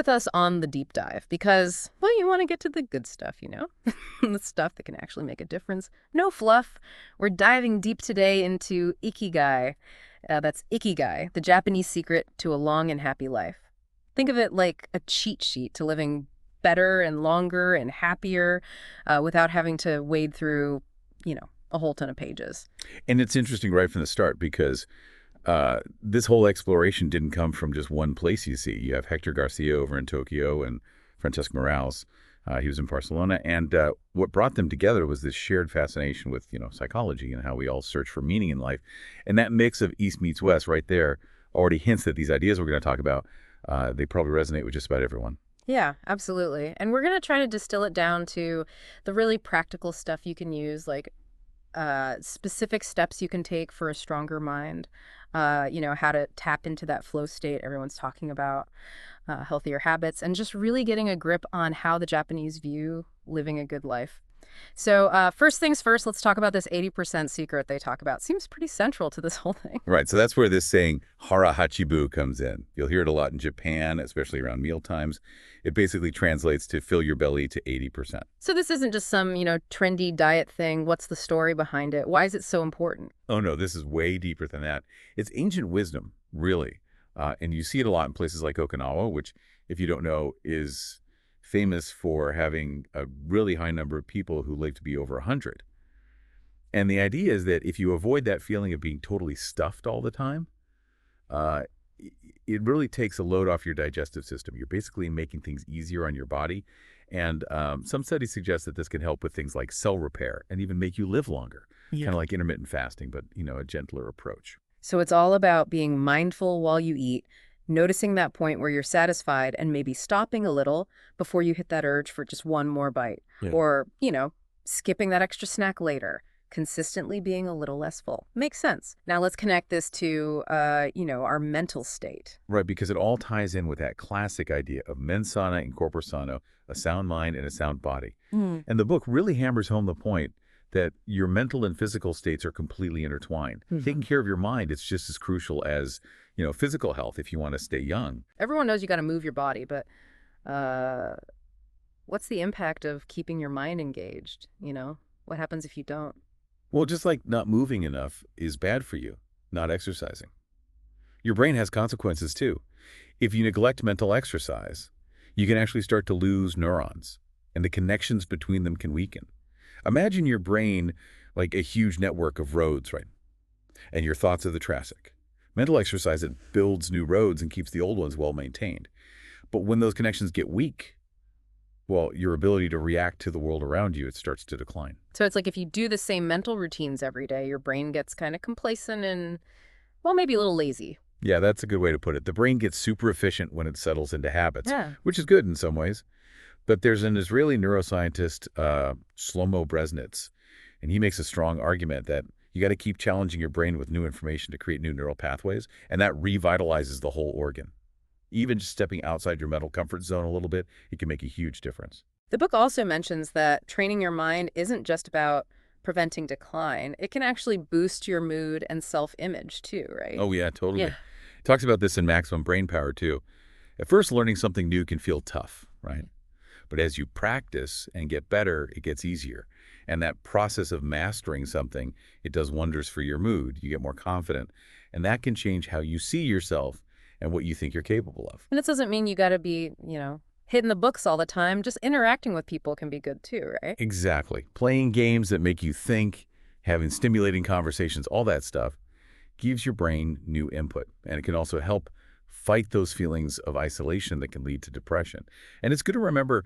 with us on the deep dive because, well, you want to get to the good stuff, the stuff that can actually make a difference. No fluff. We're diving deep today into Ikigai. That's Ikigai, the Japanese secret to a long and happy life. Think of it like a cheat sheet to living better and longer and happier without having to wade through, a whole ton of pages. And it's interesting right from the start because this whole exploration didn't come from just one place, you see. You have Hector Garcia over in Tokyo and Francesc Morales. He was in Barcelona. And what brought them together was this shared fascination with, psychology and how we all search for meaning in life. And that mix of East meets West right there already hints that these ideas we're going to talk about, they probably resonate with just about everyone. Yeah, absolutely. And we're going to try to distill it down to the really practical stuff you can use, like specific steps you can take for a stronger mind, how to tap into that flow state everyone's talking about, healthier habits, and just really getting a grip on how the Japanese view living a good life. So first things first, let's talk about this 80% secret they talk about. Seems pretty central to this whole thing. Right. So that's where this saying hara hachibu comes in. You'll hear it a lot in Japan, especially around meal times. It basically translates to fill your belly to 80%. So this isn't just some, trendy diet thing. What's the story behind it? Why is it so important? Oh, no, this is way deeper than that. It's ancient wisdom, really. And you see it a lot in places like Okinawa, which, if you don't know, is famous for having a really high number of people who live to be over 100. And the idea is that if you avoid that feeling of being totally stuffed all the time, it really takes a load off your digestive system. You're basically making things easier on your body. And some studies suggest that this can help with things like cell repair and even make you live longer, kind of like intermittent fasting, but, a gentler approach. So it's all about being mindful while you eat, noticing that point where you're satisfied and maybe stopping a little before you hit that urge for just one more bite. Yeah. Or, skipping that extra snack later, consistently being a little less full. Makes sense. Now let's connect this to, our mental state. Right, because it all ties in with that classic idea of mens sana in corpore sano, a sound mind and a sound body. And the book really hammers home the point that your mental and physical states are completely intertwined. Taking care of your mind is just as crucial as physical health if you want to stay young. Everyone knows you got to move your body, but what's the impact of keeping your mind engaged? What happens if you don't? Well, just like not moving enough is bad for you, not exercising. Your brain has consequences too. If you neglect mental exercise, you can actually start to lose neurons, and the connections between them can weaken. Imagine your brain like a huge network of roads, right? And your thoughts are the traffic. Mental exercise, it builds new roads and keeps the old ones well maintained. But when those connections get weak, well, your ability to react to the world around you, it starts to decline. So it's like if you do the same mental routines every day, your brain gets kind of complacent and, well, maybe a little lazy. Yeah, that's a good way to put it. The brain gets super efficient when it settles into habits, Yeah. which is good in some ways. But there's an Israeli neuroscientist, Shlomo Brezhnitz, and he makes a strong argument that you got to keep challenging your brain with new information to create new neural pathways, and that revitalizes the whole organ. Even just stepping outside your mental comfort zone a little bit, it can make a huge difference. The book also mentions that training your mind isn't just about preventing decline. It can actually boost your mood and self-image too, right? Oh, yeah, totally. Yeah. It talks about this in Maximum Brain Power, too. At first, learning something new can feel tough, right? But as you practice and get better, it gets easier. And that process of mastering something, it does wonders for your mood. You get more confident. And that can change how you see yourself and what you think you're capable of. And it doesn't mean you got to be, hitting the books all the time. Just interacting with people can be good too, right? Exactly. Playing games that make you think, having stimulating conversations, all that stuff gives your brain new input. And it can also help fight those feelings of isolation that can lead to depression. And it's good to remember,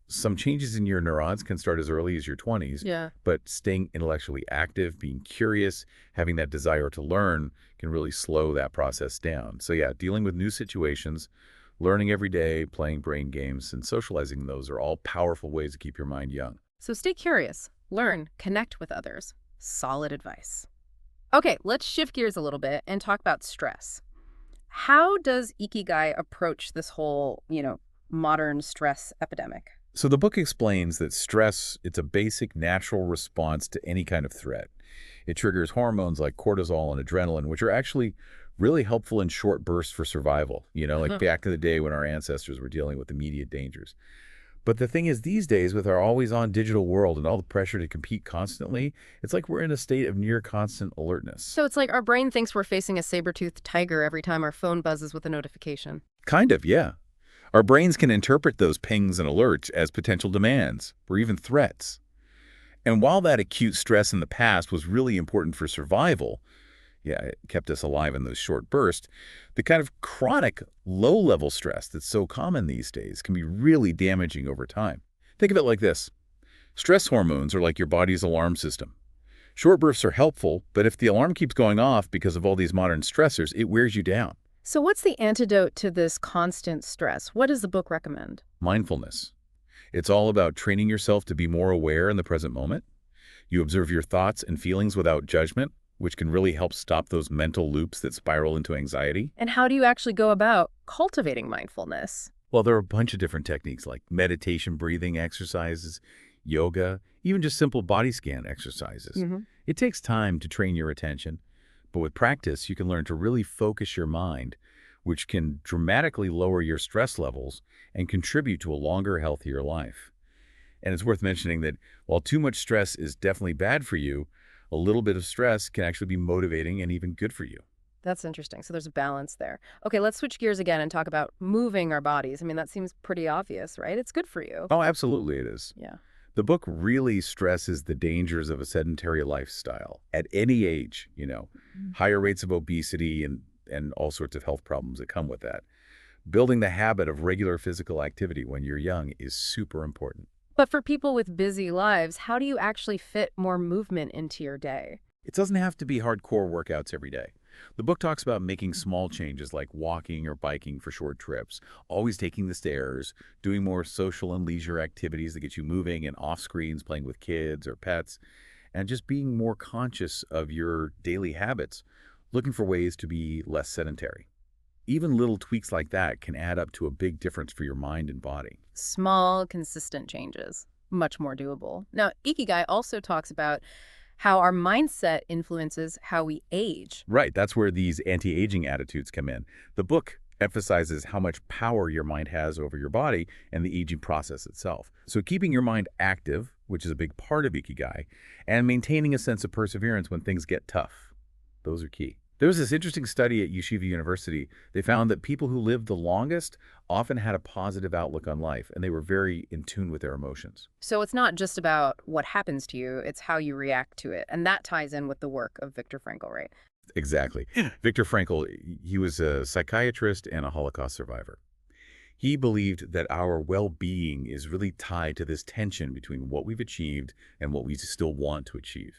some changes in your neurons can start as early as your 20s. Yeah. But staying intellectually active, being curious, having that desire to learn can really slow that process down. So yeah, dealing with new situations, learning every day, playing brain games, and socializing those are all powerful ways to keep your mind young. So stay curious, learn, connect with others. Solid advice. Okay, let's shift gears a little bit and talk about stress. How does Ikigai approach this whole, modern stress epidemic? So the book explains that stress, it's a basic natural response to any kind of threat. It triggers hormones like cortisol and adrenaline, which are actually Really helpful in short bursts for survival, like back in the day when our ancestors were dealing with immediate dangers. But the thing is, these days, with our always-on digital world and all the pressure to compete constantly, it's like we're in a state of near constant alertness. So it's like our brain thinks we're facing a saber-toothed tiger every time our phone buzzes with a notification. Kind of, yeah. Our brains can interpret those pings and alerts as potential demands or even threats. And while that acute stress in the past was really important for survival, yeah, it kept us alive in those short bursts, the kind of chronic low-level stress that's so common these days can be really damaging over time. Think of it like this. Stress hormones are like your body's alarm system. Short bursts are helpful, but if the alarm keeps going off because of all these modern stressors, it wears you down. So what's the antidote to this constant stress? What does the book recommend? Mindfulness. It's all about training yourself to be more aware in the present moment. You observe your thoughts and feelings without judgment, which can really help stop those mental loops that spiral into anxiety. And how do you actually go about cultivating mindfulness? Well, there are a bunch of different techniques like meditation, breathing exercises, yoga, even just simple body scan exercises. It takes time to train your attention, but with practice, you can learn to really focus your mind, which can dramatically lower your stress levels and contribute to a longer, healthier life. And it's worth mentioning that while too much stress is definitely bad for you, a little bit of stress can actually be motivating and even good for you. That's interesting. So there's a balance there. Okay, let's switch gears again and talk about moving our bodies. I mean, that seems pretty obvious, right? It's good for you. Oh, absolutely it is. Yeah. The book really stresses the dangers of a sedentary lifestyle at any age, higher rates of obesity and all sorts of health problems that come with that. Building the habit of regular physical activity when you're young is super important. But for people with busy lives, how do you actually fit more movement into your day? It doesn't have to be hardcore workouts every day. The book talks about making small changes like walking or biking for short trips, always taking the stairs, doing more social and leisure activities that get you moving and off screens, playing with kids or pets, and just being more conscious of your daily habits, looking for ways to be less sedentary. Even little tweaks like that can add up to a big difference for your mind and body. Small, consistent changes. Much more doable. Now, Ikigai also talks about how our mindset influences how we age. Right, that's where these anti-aging attitudes come in. The book emphasizes how much power your mind has over your body and the aging process itself. So keeping your mind active, which is a big part of Ikigai, and maintaining a sense of perseverance when things get tough. Those are key. There was this interesting study at Yeshiva University. They found that people who lived the longest often had a positive outlook on life, and they were very in tune with their emotions. So it's not just about what happens to you, it's how you react to it. And that ties in with the work of Viktor Frankl, right? Exactly. Viktor Frankl, he was a psychiatrist and a Holocaust survivor. He believed that our well-being is really tied to this tension between what we've achieved and what we still want to achieve.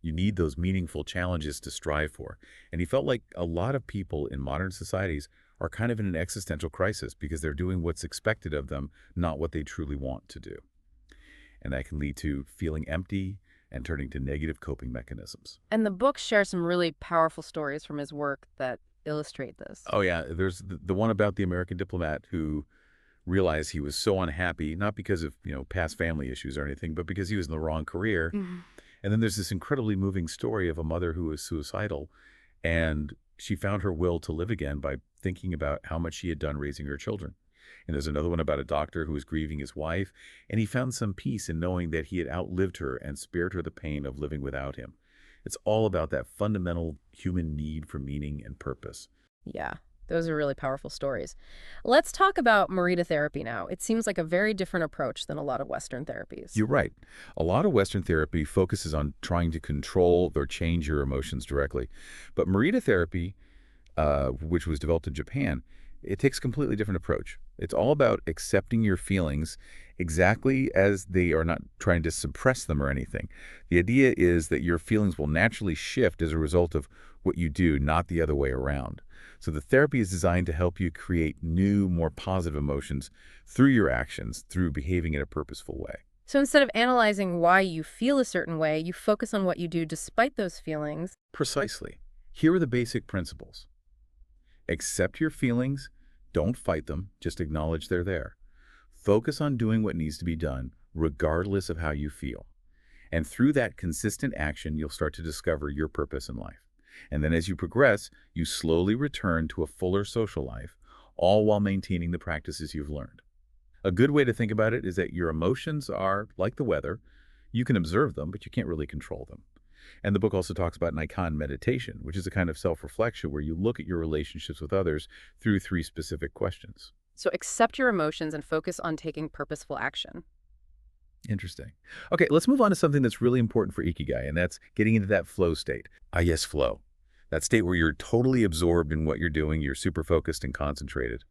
You need those meaningful challenges to strive for. And he felt like a lot of people in modern societies are kind of in an existential crisis because they're doing what's expected of them, not what they truly want to do. And that can lead to feeling empty and turning to negative coping mechanisms. And the book shares some really powerful stories from his work that illustrate this. Oh, yeah. There's the one about the American diplomat who realized he was so unhappy, not because of, past family issues or anything, but because he was in the wrong career. And then there's this incredibly moving story of a mother who was suicidal, and she found her will to live again by thinking about how much she had done raising her children. And there's another one about a doctor who was grieving his wife, and he found some peace in knowing that he had outlived her and spared her the pain of living without him. It's all about that fundamental human need for meaning and purpose. Yeah, those are really powerful stories. Let's talk about Morita therapy now. It seems like a very different approach than a lot of Western therapies. You're right. A lot of Western therapy focuses on trying to control or change your emotions directly. But Morita therapy, which was developed in Japan, it takes a completely different approach. It's all about accepting your feelings exactly as they are, not trying to suppress them or anything. The idea is that your feelings will naturally shift as a result of what you do, not the other way around. So the therapy is designed to help you create new, more positive emotions through your actions, through behaving in a purposeful way. So instead of analyzing why you feel a certain way, you focus on what you do despite those feelings. Precisely. Here are the basic principles. Accept your feelings. Don't fight them. Just acknowledge they're there. Focus on doing what needs to be done, regardless of how you feel. And through that consistent action, you'll start to discover your purpose in life. And then as you progress, you slowly return to a fuller social life, all while maintaining the practices you've learned. A good way to think about it is that your emotions are like the weather. You can observe them, but you can't really control them. And the book also talks about Nikon meditation, which is a kind of self-reflection where you look at your relationships with others through three specific questions. So accept your emotions and focus on taking purposeful action. Interesting. Okay, let's move on to something that's really important for Ikigai, and that's getting into that flow state. Ah, yes, flow. That state where you're totally absorbed in what you're doing, you're super focused and concentrated.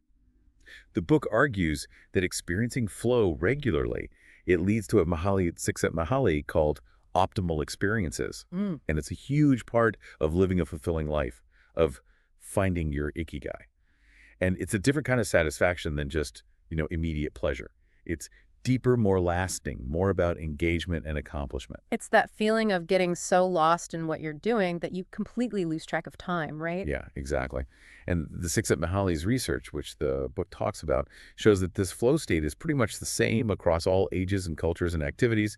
The book argues that experiencing flow regularly, it leads to a six-step Mahali called optimal experiences. Mm. And it's a huge part of living a fulfilling life, of finding your Ikigai. And it's a different kind of satisfaction than just, immediate pleasure. It's deeper, more lasting, more about engagement and accomplishment. It's that feeling of getting so lost in what you're doing that you completely lose track of time, right? Yeah, exactly. And the Six-Up Mahali's research, which the book talks about, shows that this flow state is pretty much the same across all ages and cultures and activities.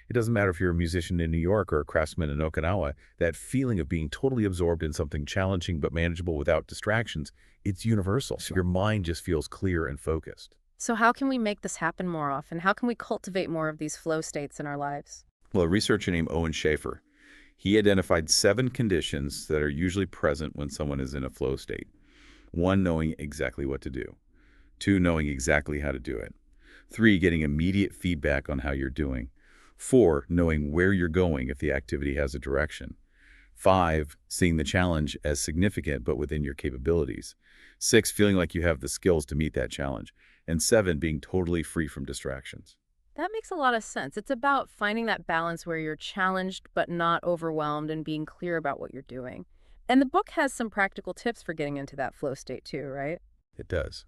It doesn't matter if you're a musician in New York or a craftsman in Okinawa, that feeling of being totally absorbed in something challenging but manageable without distractions, it's universal. So your mind just feels clear and focused. So how can we make this happen more often? How can we cultivate more of these flow states in our lives? Well, a researcher named Owen Schaefer, he identified 7 conditions that are usually present when someone is in a flow state. 1, knowing exactly what to do. 2, knowing exactly how to do it. 3, getting immediate feedback on how you're doing. 4, knowing where you're going if the activity has a direction. 5, seeing the challenge as significant but within your capabilities. 6, feeling like you have the skills to meet that challenge. And 7, being totally free from distractions. That makes a lot of sense. It's about finding that balance where you're challenged but not overwhelmed and being clear about what you're doing. And the book has some practical tips for getting into that flow state too, right? It does.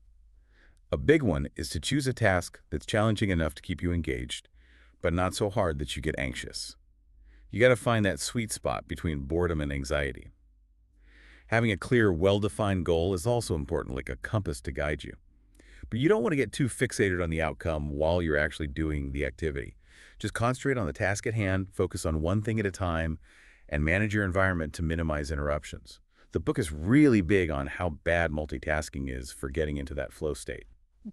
A big one is to choose a task that's challenging enough to keep you engaged, but not so hard that you get anxious. You got to find that sweet spot between boredom and anxiety. Having a clear, well-defined goal is also important, like a compass to guide you. But you don't want to get too fixated on the outcome while you're actually doing the activity. Just concentrate on the task at hand, focus on one thing at a time, and manage your environment to minimize interruptions. The book is really big on how bad multitasking is for getting into that flow state.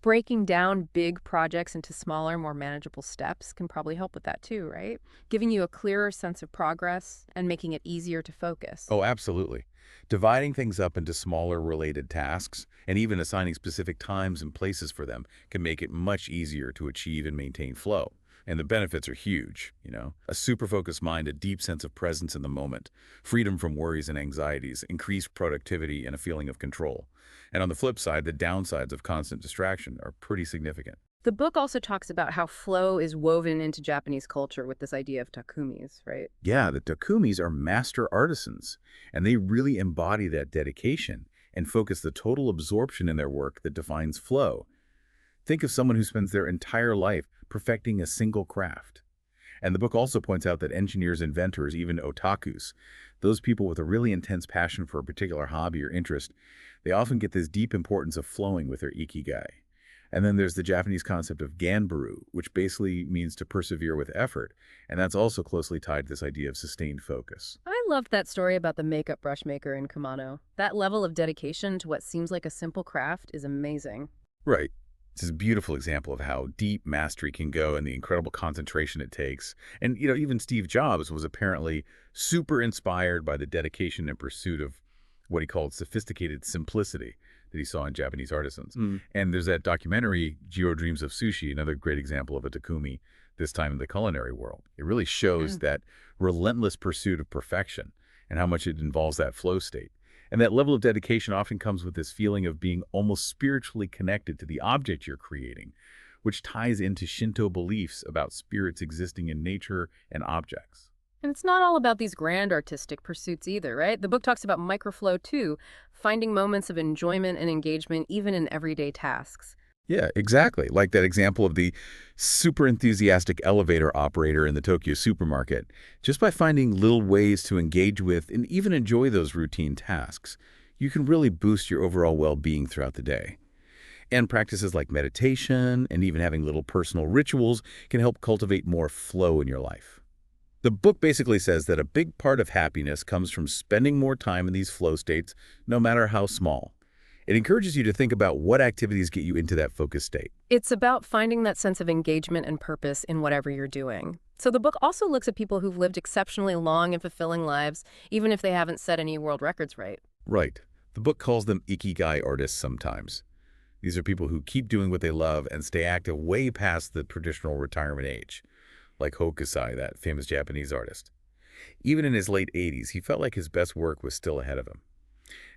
Breaking down big projects into smaller, more manageable steps can probably help with that too, right? Giving you a clearer sense of progress and making it easier to focus. Oh, absolutely. Dividing things up into smaller related tasks and even assigning specific times and places for them can make it much easier to achieve and maintain flow. And the benefits are huge. A super focused mind, a deep sense of presence in the moment, freedom from worries and anxieties, increased productivity, and a feeling of control. And on the flip side, the downsides of constant distraction are pretty significant. The book also talks about how flow is woven into Japanese culture with this idea of takumis, right? Yeah, the takumis are master artisans, and they really embody that dedication and focus the total absorption in their work that defines flow. Think of someone who spends their entire life perfecting a single craft. And the book also points out that engineers, inventors, even otakus, those people with a really intense passion for a particular hobby or interest, they often get this deep importance of flowing with their ikigai. And then there's the Japanese concept of ganbaru, which basically means to persevere with effort. And that's also closely tied to this idea of sustained focus. I loved that story about the makeup brush maker in Kumano. That level of dedication to what seems like a simple craft is amazing. Right. This is a beautiful example of how deep mastery can go and the incredible concentration it takes. And, even Steve Jobs was apparently super inspired by the dedication and pursuit of what he called sophisticated simplicity that he saw in Japanese artisans. And there's that documentary, Jiro Dreams of Sushi, another great example of a takumi, this time in the culinary world. It really shows that relentless pursuit of perfection and how much it involves that flow state. And that level of dedication often comes with this feeling of being almost spiritually connected to the object you're creating, which ties into Shinto beliefs about spirits existing in nature and objects. And it's not all about these grand artistic pursuits either, right? The book talks about microflow too, finding moments of enjoyment and engagement even in everyday tasks. Yeah, exactly. Like that example of the super enthusiastic elevator operator in the Tokyo supermarket. Just by finding little ways to engage with and even enjoy those routine tasks, you can really boost your overall well-being throughout the day. And practices like meditation and even having little personal rituals can help cultivate more flow in your life. The book basically says that a big part of happiness comes from spending more time in these flow states, no matter how small. It encourages you to think about what activities get you into that focused state. It's about finding that sense of engagement and purpose in whatever you're doing. So the book also looks at people who've lived exceptionally long and fulfilling lives, even if they haven't set any world records right. Right. The book calls them Ikigai artists sometimes. These are people who keep doing what they love and stay active way past the traditional retirement age, like Hokusai, that famous Japanese artist. Even in his late 80s, he felt like his best work was still ahead of him.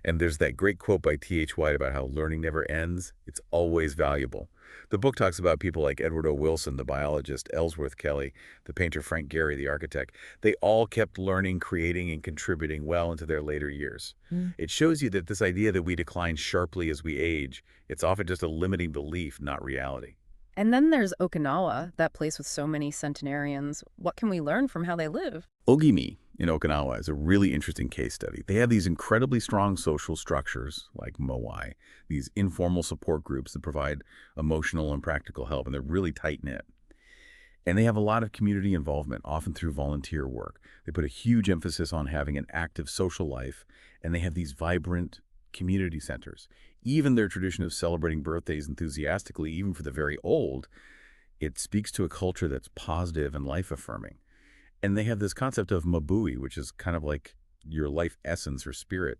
And there's that great quote by T.H. White about how learning never ends. It's always valuable. The book talks about people like Edward O. Wilson, the biologist, Ellsworth Kelly, the painter Frank Gehry, the architect. They all kept learning, creating, and contributing well into their later years. It shows you that this idea that we decline sharply as we age, it's often just a limiting belief, not reality. And then there's Okinawa, that place with so many centenarians. What can we learn from how they live? Ogimi in Okinawa is a really interesting case study. They have these incredibly strong social structures, like moai, these informal support groups that provide emotional and practical help, and they're really tight-knit. And they have a lot of community involvement, often through volunteer work. They put a huge emphasis on having an active social life, and they have these vibrant community centers. Even their tradition of celebrating birthdays enthusiastically, even for the very old, it speaks to a culture that's positive and life-affirming. And they have this concept of mabui, which is kind of like your life essence or spirit.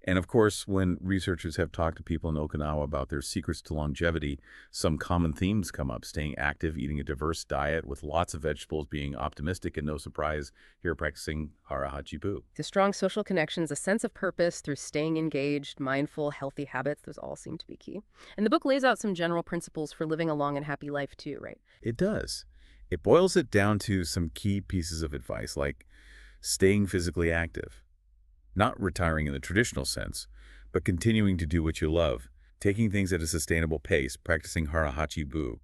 And of course, when researchers have talked to people in Okinawa about their secrets to longevity, some common themes come up: staying active, eating a diverse diet with lots of vegetables, being optimistic, and no surprise, here practicing hara hachibu. The strong social connections, a sense of purpose through staying engaged, mindful, healthy habits, those all seem to be key. And the book lays out some general principles for living a long and happy life too, right? It does. It boils it down to some key pieces of advice, like staying physically active, not retiring in the traditional sense, but continuing to do what you love, taking things at a sustainable pace, practicing hara-hachi-bu,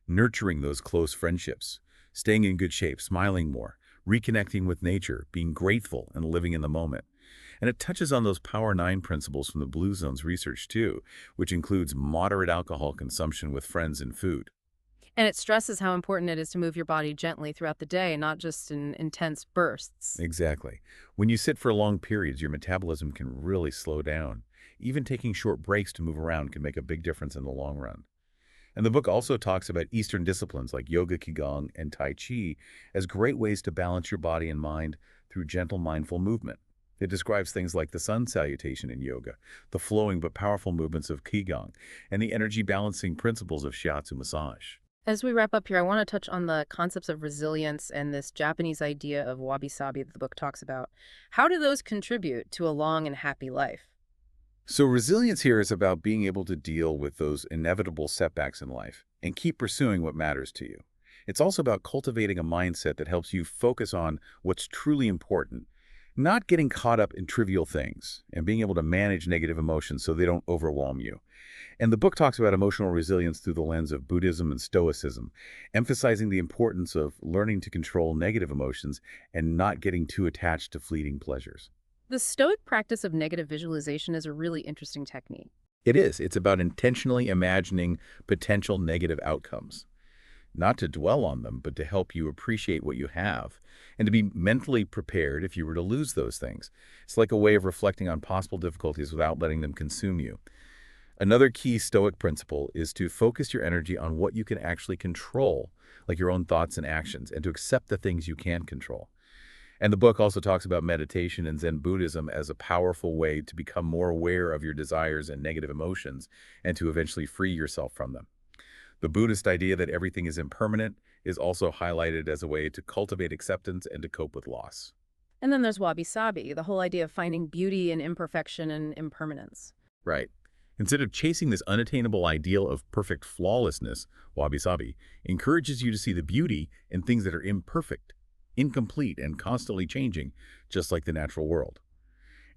nurturing those close friendships, staying in good shape, smiling more, reconnecting with nature, being grateful, and living in the moment. And it touches on those Power 9 principles from the Blue Zone's research too, which includes moderate alcohol consumption with friends and food. And it stresses how important it is to move your body gently throughout the day, not just in intense bursts. Exactly. When you sit for long periods, your metabolism can really slow down. Even taking short breaks to move around can make a big difference in the long run. And the book also talks about Eastern disciplines like yoga, qigong, and tai chi as great ways to balance your body and mind through gentle, mindful movement. It describes things like the sun salutation in yoga, the flowing but powerful movements of qigong, and the energy balancing principles of shiatsu massage. As we wrap up here, I want to touch on the concepts of resilience and this Japanese idea of wabi-sabi that the book talks about. How do those contribute to a long and happy life? So resilience here is about being able to deal with those inevitable setbacks in life and keep pursuing what matters to you. It's also about cultivating a mindset that helps you focus on what's truly important, not getting caught up in trivial things, and being able to manage negative emotions so they don't overwhelm you. And the book talks about emotional resilience through the lens of Buddhism and Stoicism, emphasizing the importance of learning to control negative emotions and not getting too attached to fleeting pleasures. The Stoic practice of negative visualization is a really interesting technique. It is. It's about intentionally imagining potential negative outcomes, not to dwell on them, but to help you appreciate what you have and to be mentally prepared if you were to lose those things. It's like a way of reflecting on possible difficulties without letting them consume you. Another key Stoic principle is to focus your energy on what you can actually control, like your own thoughts and actions, and to accept the things you can control. And the book also talks about meditation and Zen Buddhism as a powerful way to become more aware of your desires and negative emotions and to eventually free yourself from them. The Buddhist idea that everything is impermanent is also highlighted as a way to cultivate acceptance and to cope with loss. And then there's wabi-sabi, the whole idea of finding beauty in imperfection and impermanence. Right. Instead of chasing this unattainable ideal of perfect flawlessness, wabi-sabi encourages you to see the beauty in things that are imperfect, incomplete, and constantly changing, just like the natural world.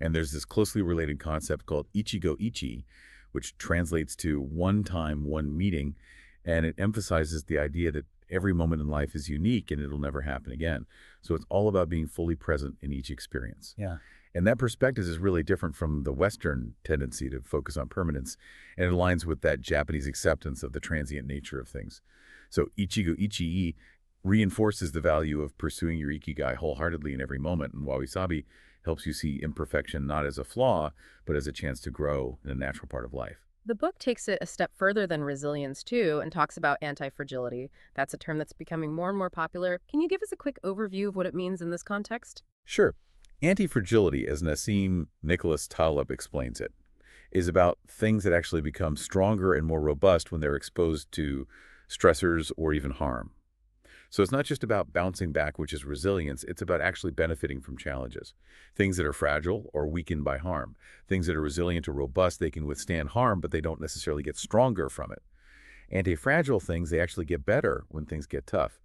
And there's this closely related concept called ichigo ichi, which translates to one time, one meeting, and it emphasizes the idea that every moment in life is unique and it'll never happen again. So it's all about being fully present in each experience. Yeah. And that perspective is really different from the Western tendency to focus on permanence, and it aligns with that Japanese acceptance of the transient nature of things. So Ichigo Ichi reinforces the value of pursuing your Ikigai wholeheartedly in every moment, and wabi-sabi helps you see imperfection not as a flaw, but as a chance to grow in a natural part of life. The book takes it a step further than resilience, too, and talks about anti-fragility. That's a term that's becoming more and more popular. Can you give us a quick overview of what it means in this context? Sure, anti-fragility, as Nassim Nicholas Taleb explains it, is about things that actually become stronger and more robust when they're exposed to stressors or even harm. So it's not just about bouncing back, which is resilience. It's about actually benefiting from challenges. Things that are fragile or weakened by harm. Things that are resilient or robust, they can withstand harm, but they don't necessarily get stronger from it. Anti-fragile things, they actually get better when things get tough.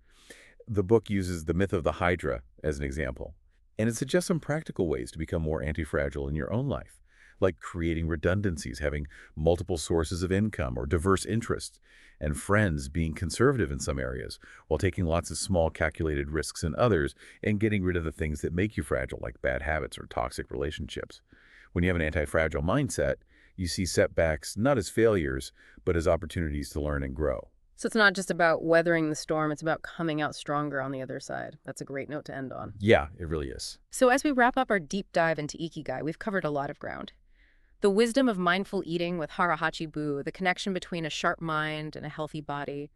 The book uses the myth of the Hydra as an example, and it suggests some practical ways to become more anti-fragile in your own life, like creating redundancies, having multiple sources of income or diverse interests, and friends, being conservative in some areas, while taking lots of small calculated risks in others, and getting rid of the things that make you fragile, like bad habits or toxic relationships. When you have an anti-fragile mindset, you see setbacks not as failures, but as opportunities to learn and grow. So it's not just about weathering the storm, it's about coming out stronger on the other side. That's a great note to end on. Yeah, it really is. So as we wrap up our deep dive into Ikigai, we've covered a lot of ground. The wisdom of mindful eating with Harahachi Bu, the connection between a sharp mind and a healthy body,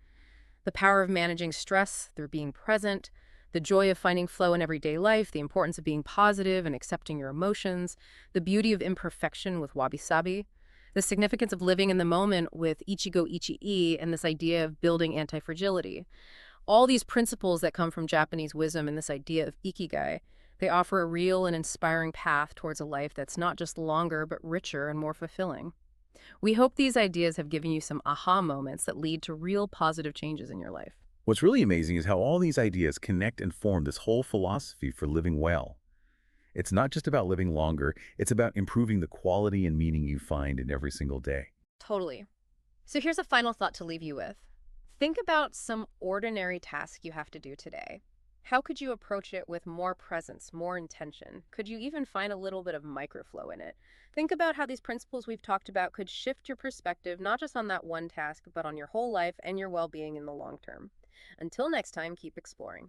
the power of managing stress through being present, the joy of finding flow in everyday life, the importance of being positive and accepting your emotions, the beauty of imperfection with wabi-sabi, the significance of living in the moment with Ichigo Ichi-e, and this idea of building anti-fragility. All these principles that come from Japanese wisdom and this idea of Ikigai, they offer a real and inspiring path towards a life that's not just longer, but richer and more fulfilling. We hope these ideas have given you some aha moments that lead to real positive changes in your life. What's really amazing is how all these ideas connect and form this whole philosophy for living well. It's not just about living longer, it's about improving the quality and meaning you find in every single day. Totally. So here's a final thought to leave you with. Think about some ordinary task you have to do today. How could you approach it with more presence, more intention? Could you even find a little bit of microflow in it? Think about how these principles we've talked about could shift your perspective, not just on that one task, but on your whole life and your well being in the long term. Until next time, keep exploring.